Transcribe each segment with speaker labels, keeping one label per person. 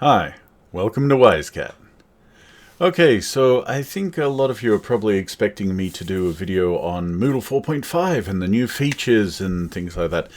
Speaker 1: Hi, welcome to Wisecat. Okay, so I think a lot of you are probably expecting me to do a video on Moodle 4.5 and the new features and things like that.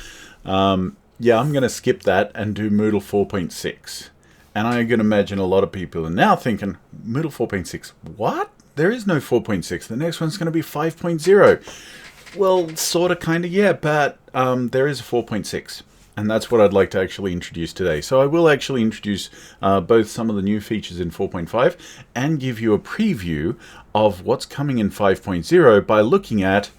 Speaker 1: Yeah, I'm going to skip that and do Moodle 4.6. And I can imagine a lot of people are now thinking, Moodle 4.6, what? There is no 4.6. The next one's going to be 5.0. Well, sort of, kind of, yeah, but there is a 4.6. And that's what I'd like to actually introduce today. So I will actually introduce both some of the new features in 4.5 and give you a preview of what's coming in 5.0 by looking at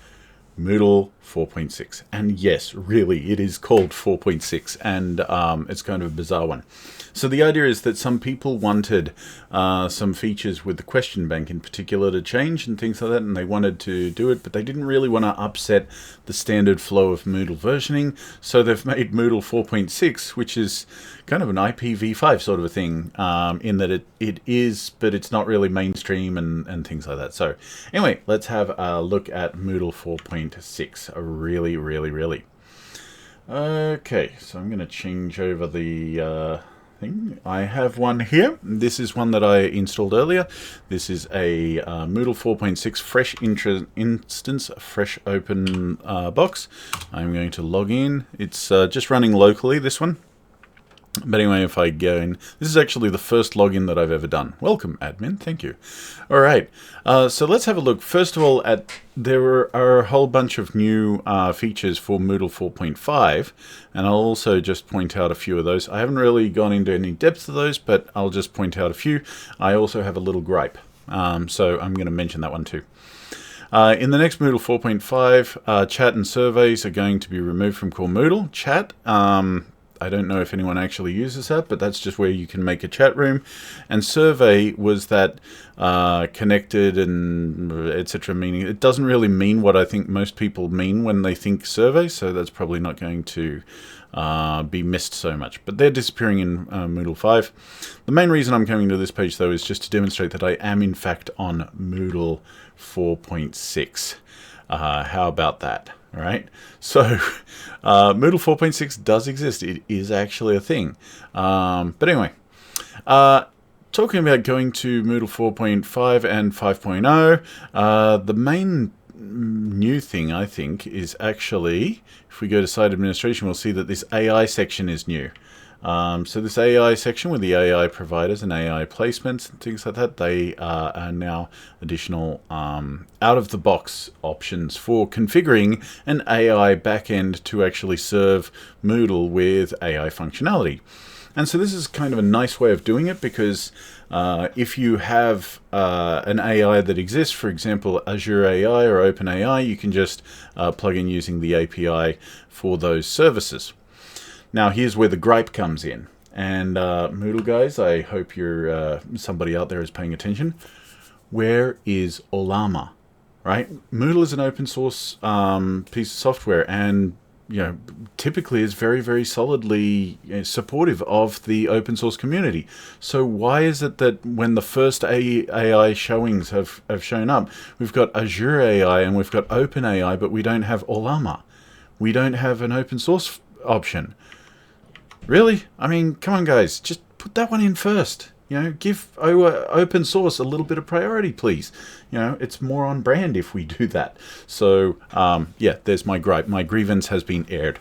Speaker 1: Moodle 4.6. And yes, really, it is called 4.6, and it's kind of a bizarre one. So the idea is that some people wanted some features with the question bank in particular to change and things like that, and they wanted to do it, but they didn't really want to upset the standard flow of Moodle versioning, so they've made Moodle 4.6, which is kind of an IPv5 sort of a thing, in that it is, but it's not really mainstream and things like that. So anyway, let's have a look at Moodle 4.6. Really. Okay, so I'm going to change over the thing. I have one here. This is one that I installed earlier. This is a Moodle 4.6 fresh instance, fresh open box. I'm going to log in. It's just running locally, this one. But anyway, if I go in, this is actually the first login that I've ever done. Welcome, admin. Thank you. All right. So let's have a look. First of all, there are a whole bunch of new features for Moodle 4.5, and I'll also just point out a few of those. I haven't really gone into any depth of those, but I'll just point out a few. I also have a little gripe, so I'm going to mention that one too. In the next Moodle 4.5, chat and surveys are going to be removed from core Moodle. Chat, I don't know if anyone actually uses that, but that's just where you can make a chat room. And survey was that connected and etc. meaning. It doesn't really mean what I think most people mean when they think survey, so that's probably not going to be missed so much. But they're disappearing in Moodle 5. The main reason I'm coming to this page, though, is just to demonstrate that I am, in fact, on Moodle 4.6. How about that? All right, so Moodle 4.6 does exist. It is actually a thing. But anyway, talking about going to Moodle 4.5 and 5.0, the main new thing, I think, is actually, if we go to site administration, we'll see that this AI section is new. So this AI section with the AI providers and AI placements and things like that, they are now additional out-of-the-box options for configuring an AI backend to actually serve Moodle with AI functionality. And so this is kind of a nice way of doing it, because if you have an AI that exists, for example, Azure AI or OpenAI, you can just plug in using the API for those services. Now, here's where the gripe comes in. And Moodle guys, I hope you're somebody out there is paying attention. Where is Ollama? Right? Moodle is an open source piece of software, and typically is very solidly supportive of the open source community. So why is it that when the first AI showings have shown up, we've got Azure AI and we've got OpenAI, but we don't have Ollama? We don't have an open source option. Really? I mean, come on, guys. Just put that one in first. Give open source a little bit of priority, please. It's more on brand if we do that. So, yeah, there's my gripe. My grievance has been aired.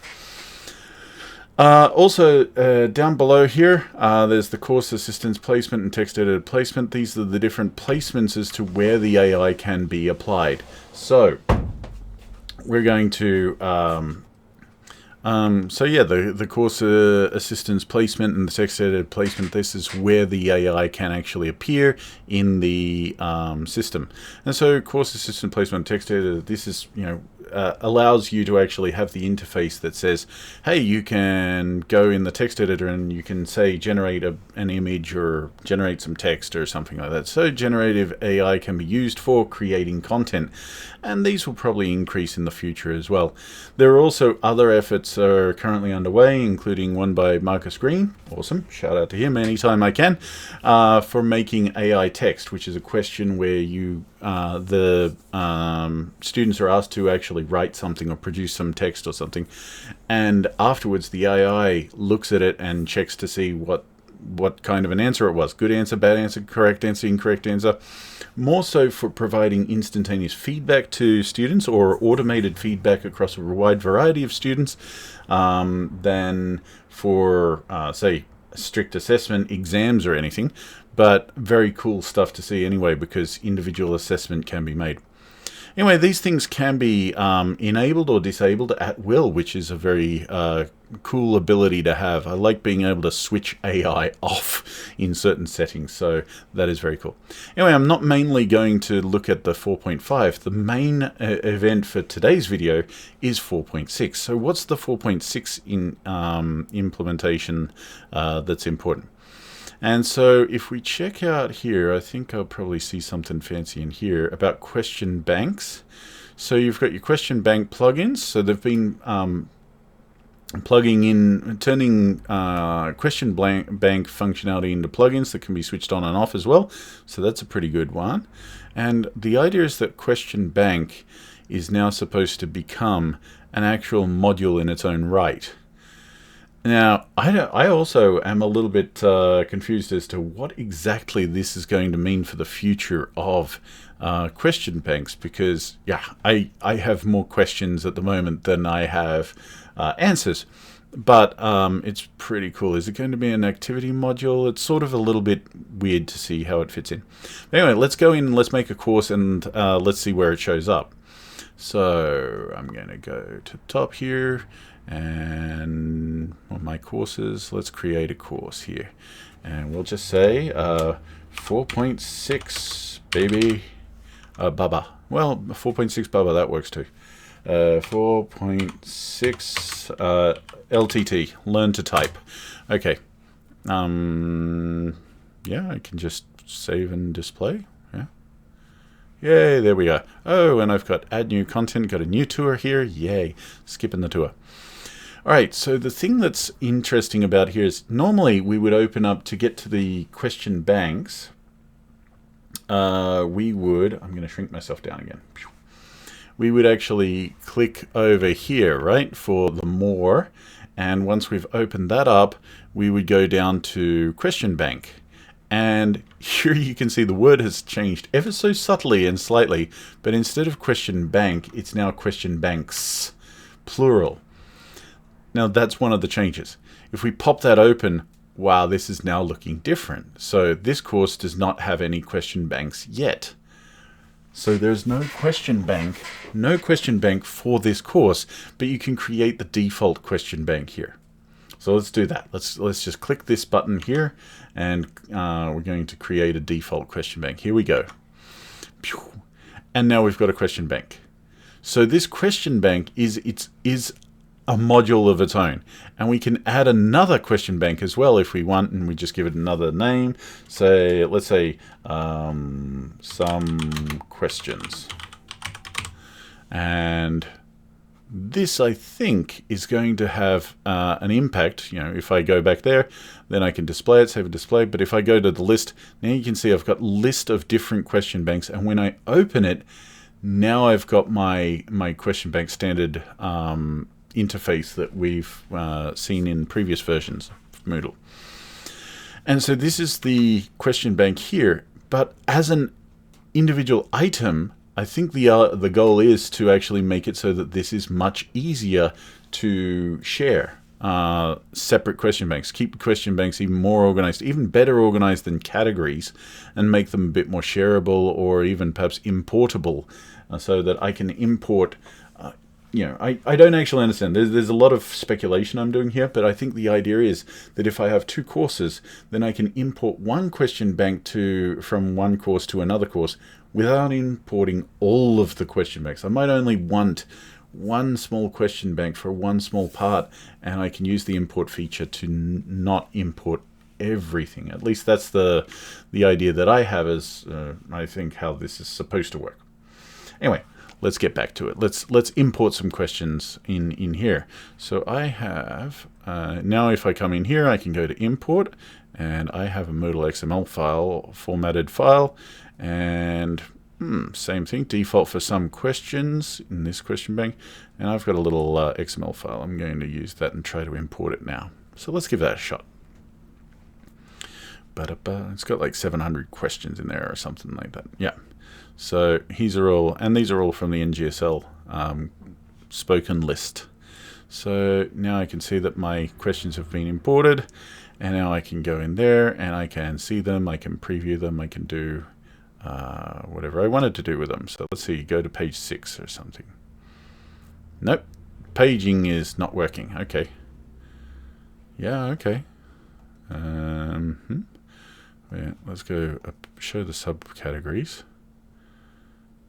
Speaker 1: Also, down below here, there's the course assistance placement and text editor placement. These are the different placements as to where the AI can be applied. So, we're going to... So yeah, the course assistance placement and the text editor placement, this is where the AI can actually appear in the system. And so course assistant placement and text editor, this is, allows you to actually have the interface that says, hey, you can go in the text editor and you can say generate an image or generate some text or something like that. So generative AI can be used for creating content, and these will probably increase in the future as well. There are also other efforts are currently underway, including one by Marcus Green. Awesome, shout out to him anytime I can, for making AI text, which is a question where you the students are asked to actually write something or produce some text or something, and afterwards the AI looks at it and checks to see what what kind of an answer it was. Good answer, bad answer, correct answer, incorrect answer. More so for providing instantaneous feedback to students or automated feedback across a wide variety of students than for, say, strict assessment, exams or anything. But very cool stuff to see anyway, because individual assessment can be made. Anyway, these things can be enabled or disabled at will, which is a very cool ability to have. I like being able to switch AI off in certain settings, so that is very cool. Anyway, I'm not mainly going to look at the 4.5. The main event for today's video is 4.6. So what's the 4.6 in implementation that's important? And so if we check out here, I think I'll probably see something fancy in here about question banks. So you've got your question bank plugins. So they've been plugging in, turning question bank functionality into plugins that can be switched on and off as well. So that's a pretty good one. And the idea is that question bank is now supposed to become an actual module in its own right. Now, I also am a little bit confused as to what exactly this is going to mean for the future of question banks, because, yeah, I have more questions at the moment than I have answers. But it's pretty cool. Is it going to be an activity module? It's sort of a little bit weird to see how it fits in. Anyway, let's go in and let's make a course and let's see where it shows up. So I'm going to go to the top here. And on my courses, let's create a course here. And we'll just say 4.6 baby Baba. Well, 4.6 Baba, that works too. 4.6 LTT, learn to type. Okay. Yeah, I can just save and display. Yeah. Yay, there we go. Oh, and I've got add new content, got a new tour here. Yay, skipping the tour. All right, so the thing that's interesting about here is normally we would open up to get to the question banks. We would, I'm going to shrink myself down again. We would actually click over here, right, for the more. And once we've opened that up, we would go down to question bank. And here you can see the word has changed ever so subtly and slightly, but instead of question bank, it's now question banks, plural. Now that's one of the changes. If we pop that open, wow, this is now looking different. So this course does not have any question banks yet. So there's no question bank for this course, but you can create the default question bank here. So let's do that. Let's just click this button here, and we're going to create a default question bank. Here we go. And now we've got a question bank. So this question bank is a module of its own, and we can add another question bank as well if we want, and we just give it another name. Say, let's say some questions, and this I think is going to have an impact. You know, if I go back there, then I can display it, save a display. But if I go to the list, now you can see I've got a list of different question banks, and when I open it, now I've got my question bank standard interface that we've seen in previous versions of Moodle. And so this is the question bank here, but as an individual item, I think the goal is to actually make it so that this is much easier to share. Separate question banks, keep question banks even more organized, even better organized than categories, and make them a bit more shareable or even perhaps importable, so that I can import. You know, I don't actually understand. There's a lot of speculation I'm doing here, but I think the idea is that if I have two courses, then I can import one question bank from one course to another course without importing all of the question banks. I might only want one small question bank for one small part, and I can use the import feature to not import everything. At least that's the idea that I have, as I think how this is supposed to work. Anyway, let's get back to it. Let's import some questions in here. So I have, now if I come in here, I can go to import, and I have a Moodle XML file, formatted file, and same thing, default for some questions in this question bank, and I've got a little XML file. I'm going to use that and try to import it now. So let's give that a shot. It's got like 700 questions in there or something like that. Yeah. So these are all from the NGSL spoken list. So now I can see that my questions have been imported, and now I can go in there and I can see them, I can preview them, I can do whatever I wanted to do with them. So let's see, go to page 6 or something. Nope, paging is not working. Okay. Yeah, okay. Yeah, let's go show the subcategories.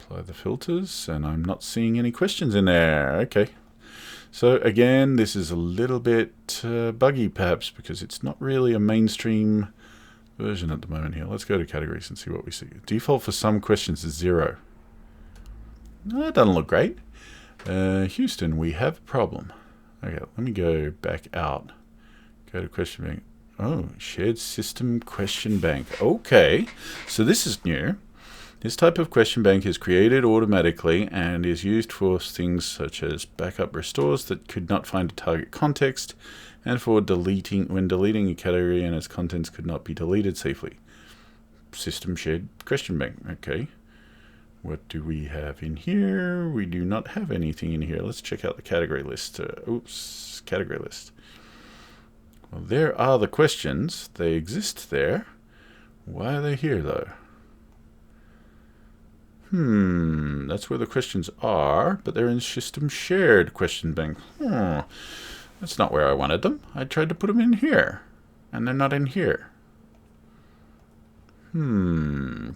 Speaker 1: Apply the filters, and I'm not seeing any questions in there. Okay. So again, this is a little bit buggy perhaps because it's not really a mainstream version at the moment here. Let's go to categories and see what we see. Default for some questions is 0. That doesn't look great. Houston, we have a problem. Okay, let me go back out. Go to question bank. Oh, shared system question bank. Okay, so this is new. This type of question bank is created automatically and is used for things such as backup restores that could not find a target context, and for when deleting a category and its contents could not be deleted safely. System shared question bank. Okay. What do we have in here? We do not have anything in here. Let's check out the category list. Category list. Well, there are the questions. They exist there. Why are they here, though? That's where the questions are, but they're in system shared question bank. That's not where I wanted them. I tried to put them in here, and they're not in here.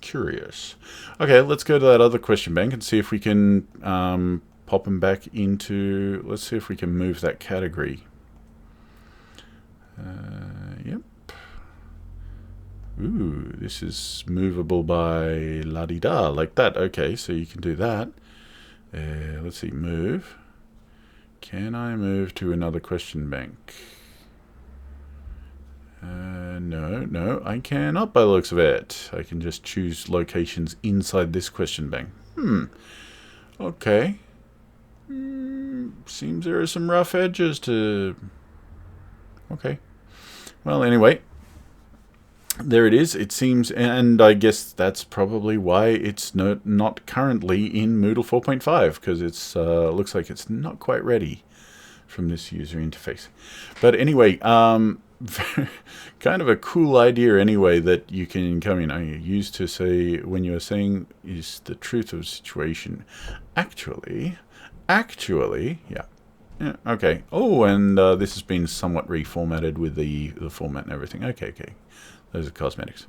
Speaker 1: Curious. Okay, let's go to that other question bank and see if we can pop them back into... Let's see if we can move that category. Yep. Ooh, this is movable by la-di-da, like that. Okay, so you can do that. Let's see, move. Can I move to another question bank? No, I cannot by the looks of it. I can just choose locations inside this question bank. Okay. Seems there are some rough edges to... Okay. Well, anyway. There it is. It seems, and I guess that's probably why it's not currently in Moodle 4.5, because it's looks like it's not quite ready from this user interface. But anyway, kind of a cool idea anyway that you can come in. I used to say when you were saying is the truth of the situation. Actually, yeah. Yeah, okay. Oh, and this has been somewhat reformatted with the format and everything. Okay. Those are cosmetics.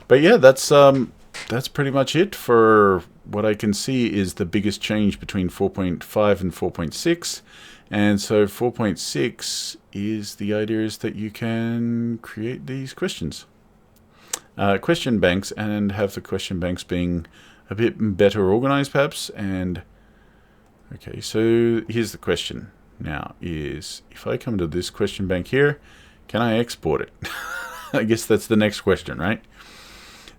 Speaker 1: But yeah, that's pretty much it for what I can see is the biggest change between 4.5 and 4.6. And so 4.6 is the idea is that you can create these questions. Question banks, and have the question banks being a bit better organized perhaps. And okay, so here's the question now is, if I come to this question bank here, can I export it? I guess that's the next question, right?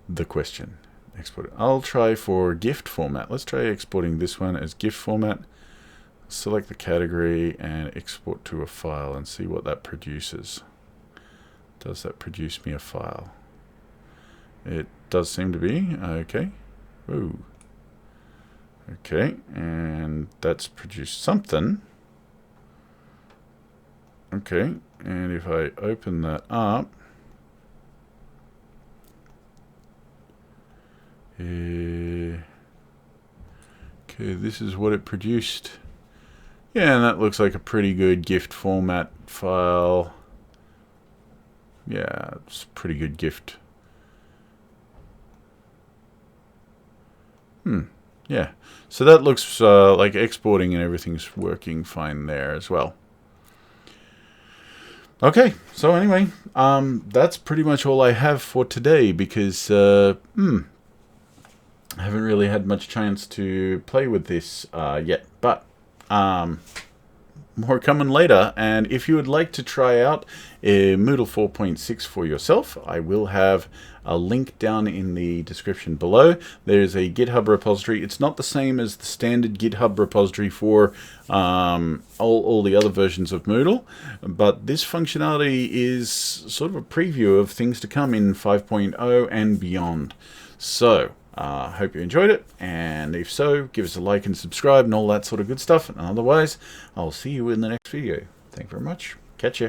Speaker 1: The question. Export it. I'll try for GIF format. Let's try exporting this one as GIF format. Select the category and export to a file and see what that produces. Does that produce me a file? It does seem to be. Okay. Ooh. Okay, and that's produced something. Okay, and if I open that up, okay, this is what it produced. Yeah, and that looks like a pretty good gift format file. Yeah, it's a pretty good gift. Yeah, so that looks like exporting and everything's working fine there as well. Okay, so anyway, that's pretty much all I have for today because I haven't really had much chance to play with this yet. But more coming later. And if you would like to try out Moodle 4.6 for yourself, I will have a link down in the description below. There's a GitHub repository. It's not the same as the standard GitHub repository for all the other versions of Moodle, but this functionality is sort of a preview of things to come in 5.0 and beyond. So, hope you enjoyed it, and if so, give us a like and subscribe and all that sort of good stuff. And otherwise, I'll see you in the next video. Thank you very much. Catch ya.